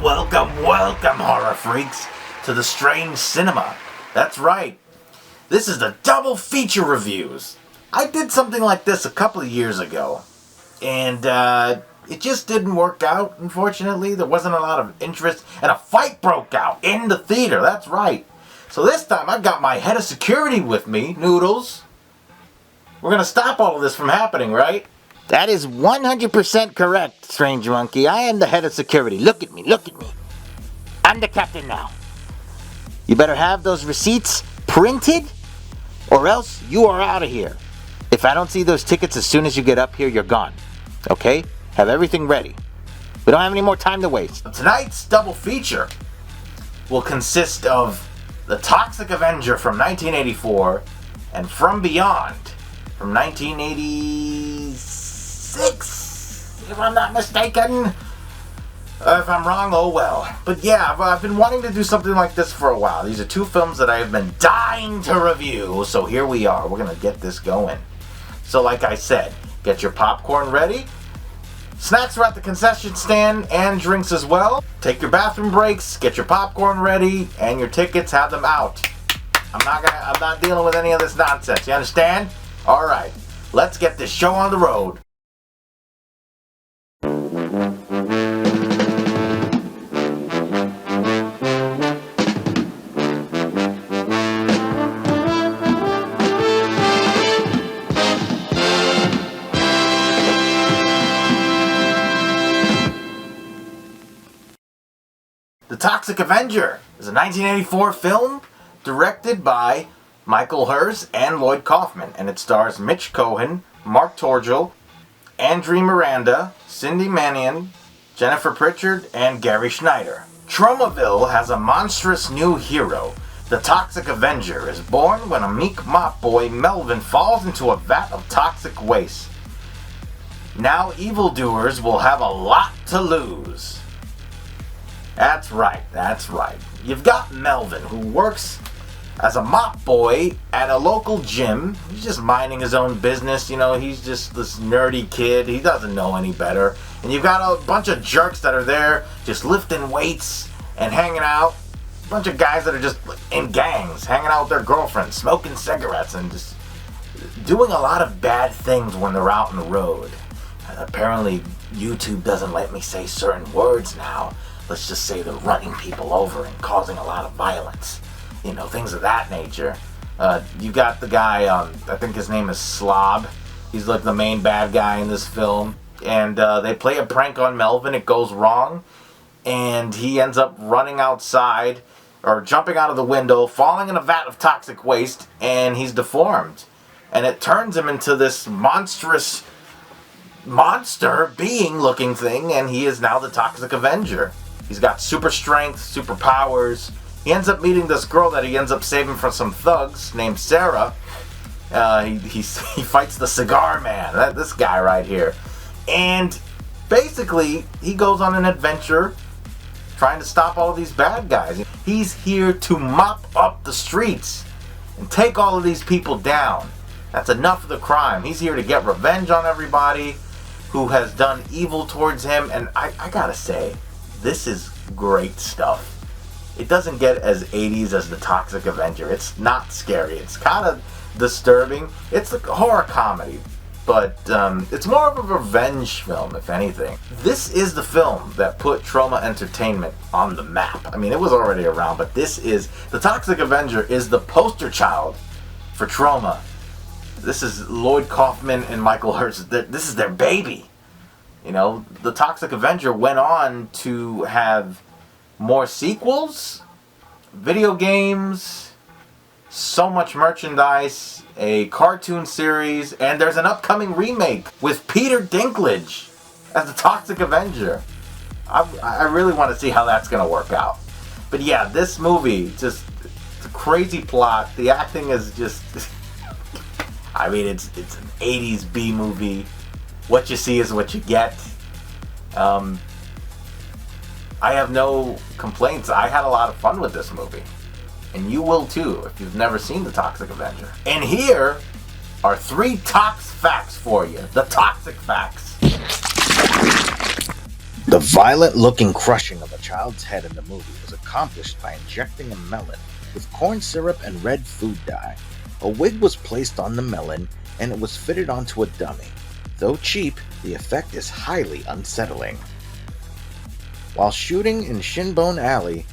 Welcome, horror freaks, to the strange cinema. That's right. This is the double feature reviews. I did something like this a couple of years ago, and it just didn't work out, unfortunately. There wasn't a lot of interest, and a fight broke out in the theater. That's right. So this time, I've got my head of security with me, Noodles. We're gonna stop all of this from happening, right? That is 100% correct, Strange Monkey. I am the head of security. Look at me, look at me. I'm the captain now. You better have those receipts printed, or else you are out of here. If I don't see those tickets as soon as you get up here, you're gone. Okay? Have everything ready. We don't have any more time to waste. Tonight's double feature will consist of the Toxic Avenger from 1984 and From Beyond from 1986, if I'm not mistaken. If I'm wrong, oh well. But yeah, I've been wanting to do something like this for a while. These are two films that I have been dying to review, so here we are. We're going to get this going. So like I said, get your popcorn ready. Snacks are at the concession stand and drinks as well. Take your bathroom breaks, get your popcorn ready, and your tickets, have them out. I'm not dealing with any of this nonsense. You understand? All right, let's get this show on the road. The Toxic Avenger is a 1984 film directed by Michael Herz and Lloyd Kaufman, and it stars Mitch Cohen, Mark Torgel, Andrea Miranda, Cindy Mannion, Jennifer Pritchard, and Gary Schneider. Tromaville has a monstrous new hero. The Toxic Avenger is born when a meek mop boy, Melvin, falls into a vat of toxic waste. Now evildoers will have a lot to lose. That's right. You've got Melvin, who works as a mop boy at a local gym. He's just minding his own business, he's just this nerdy kid. He doesn't know any better. And you've got a bunch of jerks that are there just lifting weights and hanging out. A bunch of guys that are just in gangs, hanging out with their girlfriends, smoking cigarettes, and just doing a lot of bad things when they're out on the road. And apparently, YouTube doesn't let me say certain words now. Let's just say they're running people over and causing a lot of violence. Things of that nature. You got the guy, I think his name is Slob. He's like the main bad guy in this film. And they play a prank on Melvin. It goes wrong. And he ends up running outside, or jumping out of the window, falling in a vat of toxic waste, and he's deformed. And it turns him into this monstrous monster being looking thing, and he is now the Toxic Avenger. He's got super strength, super powers. He ends up meeting this girl that he ends up saving from some thugs named Sarah. He fights the Cigar Man, this guy right here. And basically, he goes on an adventure trying to stop all of these bad guys. He's here to mop up the streets and take all of these people down. That's enough of the crime. He's here to get revenge on everybody who has done evil towards him. And I gotta say, this is great stuff. It doesn't get as 80s as the Toxic Avenger. It's not scary. It's kind of disturbing. It's like a horror comedy, but it's more of a revenge film, if anything. This is the film that put Troma Entertainment on the map. I mean, it was already around, but the Toxic Avenger is the poster child for Troma. This is Lloyd Kaufman and Michael Herz. This is their baby. The Toxic Avenger went on to have more sequels, video games, so much merchandise, a cartoon series, and there's an upcoming remake with Peter Dinklage as the Toxic Avenger. I really want to see how that's going to work out. But yeah, this movie, it's a crazy plot. The acting is just... I mean, it's an 80s B movie. What you see is what you get. I have no complaints. I had a lot of fun with this movie. And you will too if you've never seen The Toxic Avenger. And here are 3 Tox facts for you. The Toxic Facts. The violent-looking crushing of a child's head in the movie was accomplished by injecting a melon with corn syrup and red food dye. A wig was placed on the melon and it was fitted onto a dummy. Though cheap, the effect is highly unsettling. While shooting in Shinbone Alley,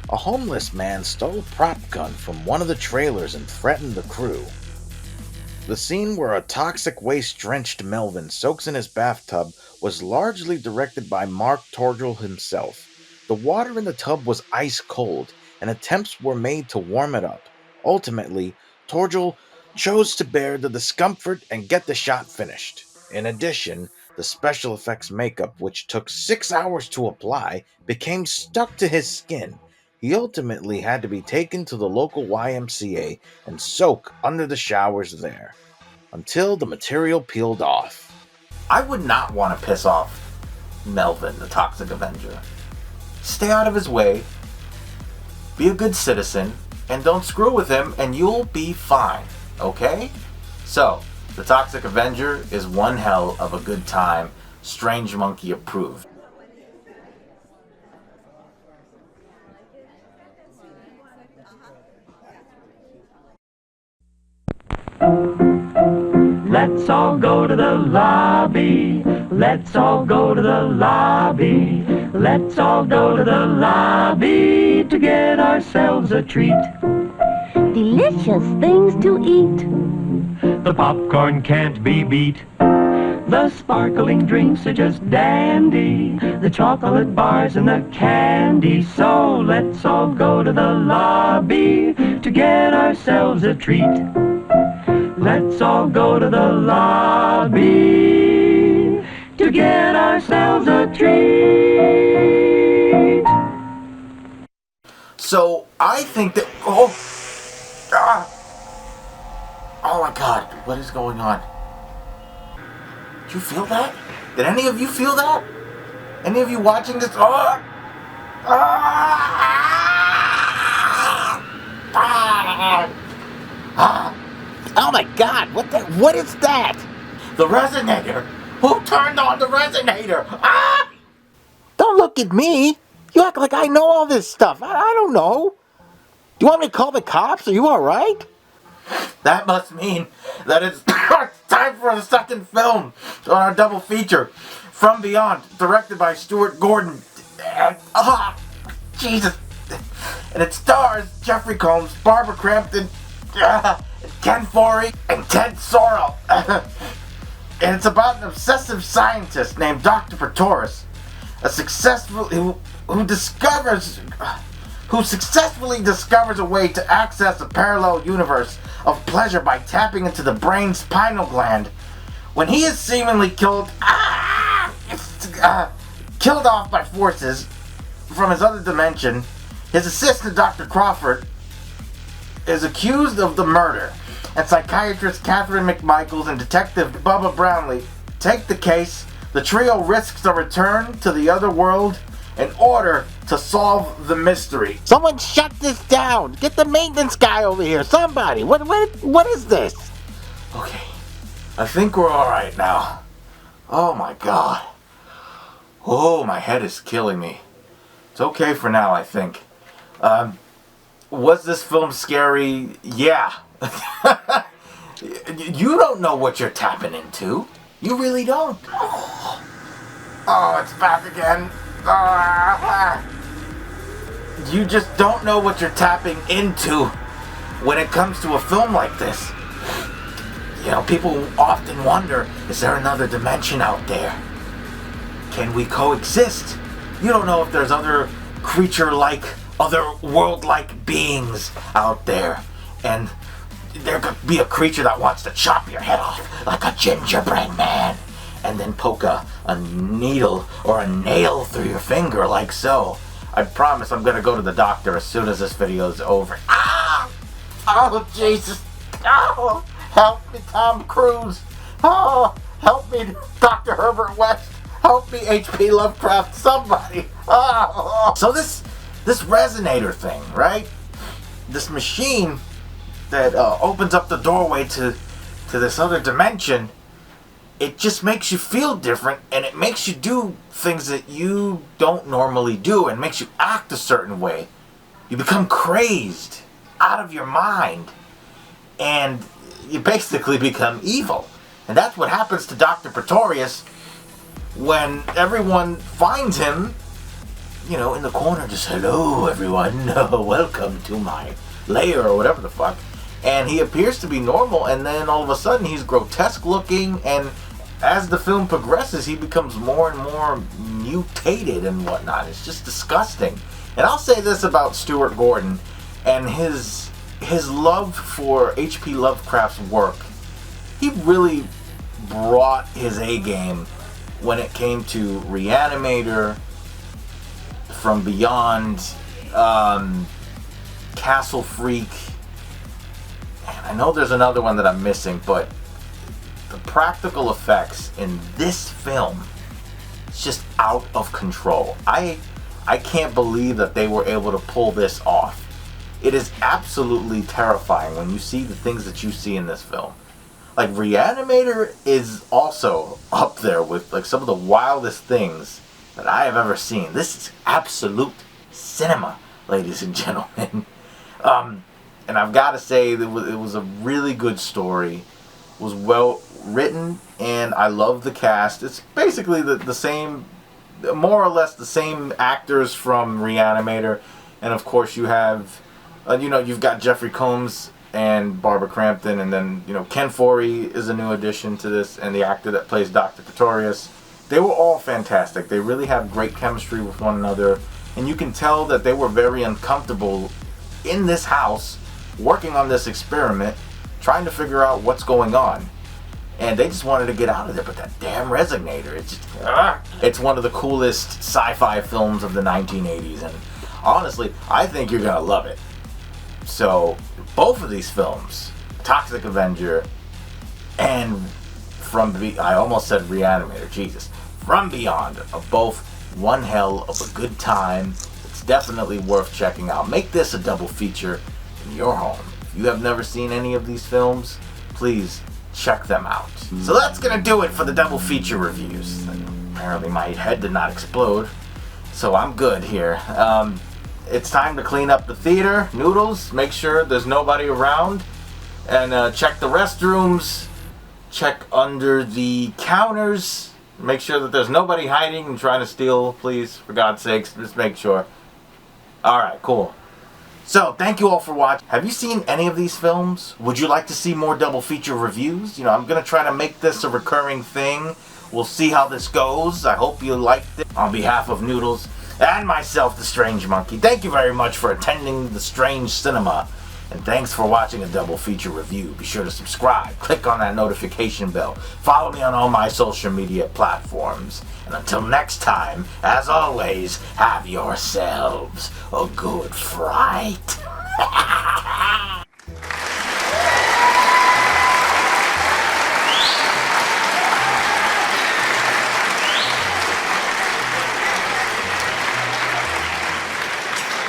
a homeless man stole a prop gun from one of the trailers and threatened the crew. The scene where a toxic waste-drenched Melvin soaks in his bathtub was largely directed by Mark Torgel himself. The water in the tub was ice cold, and attempts were made to warm it up. Ultimately, Torgel chose to bear the discomfort and get the shot finished. In addition, the special effects makeup, which took 6 hours to apply, became stuck to his skin. He ultimately had to be taken to the local YMCA and soak under the showers there, until the material peeled off. I would not want to piss off Melvin, the Toxic Avenger. Stay out of his way, be a good citizen, and don't screw with him, and you'll be fine, okay? So, the Toxic Avenger is one hell of a good time, Strange Monkey approved. Let's all go to the lobby. Let's all go to the lobby. Let's all go to the lobby to get ourselves a treat. Delicious things to eat. The popcorn can't be beat. The sparkling drinks are just dandy. The chocolate bars and the candy. So let's all go to the lobby to get ourselves a treat. Let's all go to the lobby to get ourselves a treat. So, I think that... Oh my god, what is going on? Did you feel that? Did any of you feel that? Any of you watching this? Oh my god, what is that? The resonator! Who turned on the resonator? Don't look at me. You act like I know all this stuff. I don't know. Do you want me to call the cops? Are you alright? That must mean that it's time for the second film on our double feature, From Beyond, directed by Stuart Gordon. Jesus. And it stars Jeffrey Combs, Barbara Crampton, Ken Foree, and Ted Sorrell. And it's about an obsessive scientist named Dr. Pretorius, who successfully discovers a way to access a parallel universe of pleasure by tapping into the brain's pineal gland. When he is seemingly killed off by forces from his other dimension, his assistant, Dr. Crawford, is accused of the murder, and psychiatrist Catherine McMichaels and Detective Bubba Brownlee take the case. The trio risks a return to the other world in order to solve the mystery. Someone shut this down. Get the maintenance guy over here. Somebody. What is this? Okay, I think we're alright now. Oh my god. Oh, my head is killing me. It's okay for now, I think. Was this film scary? Yeah. You don't know what you're tapping into. You really don't. Oh, it's back again. You just don't know what you're tapping into when it comes to a film like this. You know, people often wonder, is there another dimension out there? Can we coexist? You don't know if there's other creature-like, other world-like beings out there. And there could be a creature that wants to chop your head off like a gingerbread man and then poke a needle or a nail through your finger like so. I promise I'm gonna go to the doctor as soon as this video is over. Oh, Jesus! Oh, help me, Tom Cruise! Oh, help me, Dr. Herbert West! Help me, H.P. Lovecraft! Somebody! Oh. So this resonator thing, right? This machine that opens up the doorway to this other dimension. it just makes you feel different, and it makes you do things that you don't normally do, and makes you act a certain way. You become crazed, out of your mind, and you basically become evil. And that's what happens to Dr. Pretorius when everyone finds him, you know, in the corner, just, hello everyone, welcome to my lair, or whatever the fuck. And he appears to be normal, and then all of a sudden he's grotesque looking, and as the film progresses, he becomes more and more mutated and whatnot. It's just disgusting. And I'll say this about Stuart Gordon and his love for H.P. Lovecraft's work. He really brought his A game when it came to Reanimator, From Beyond, Castle Freak, and I know there's another one that I'm missing, but the practical effects in this film, it's just out of control. I can't believe that they were able to pull this off. It is absolutely terrifying when you see the things that you see in this film. Like, Reanimator is also up there with like some of the wildest things that I have ever seen. This is absolute cinema, ladies and gentlemen. And I've got to say, it was a really good story. It was well written, and I love the cast. It's basically the same, more or less the same actors from Reanimator. And of course you have, you've got Jeffrey Combs and Barbara Crampton, and then, Ken Foree is a new addition to this, and the actor that plays Dr. Pretorius. They were all fantastic. They really have great chemistry with one another, and you can tell that they were very uncomfortable in this house, working on this experiment, trying to figure out what's going on. And they just wanted to get out of there, but that damn resonator, it's one of the coolest sci-fi films of the 1980s, and honestly, I think you're gonna love it. So, both of these films, Toxic Avenger and I almost said Reanimator, Jesus, From Beyond, are both one hell of a good time. It's definitely worth checking out. Make this a double feature in your home. If you have never seen any of these films, please check them out. So that's gonna do it for the double feature reviews. Apparently my head did not explode, so I'm good here. It's time to clean up the theater. Noodles, make sure there's nobody around, and check the restrooms, check under the counters, make sure that there's nobody hiding and trying to steal, please, for God's sakes, just make sure. Alright, cool. So, thank you all for watching. Have you seen any of these films? Would you like to see more double feature reviews? I'm going to try to make this a recurring thing. We'll see how this goes. I hope you liked it. On behalf of Noodles and myself, the Strange Monkey, thank you very much for attending the Strange Cinema. And thanks for watching a double feature review. Be sure to subscribe, click on that notification bell, follow me on all my social media platforms. And until next time, as always, have yourselves a good fright.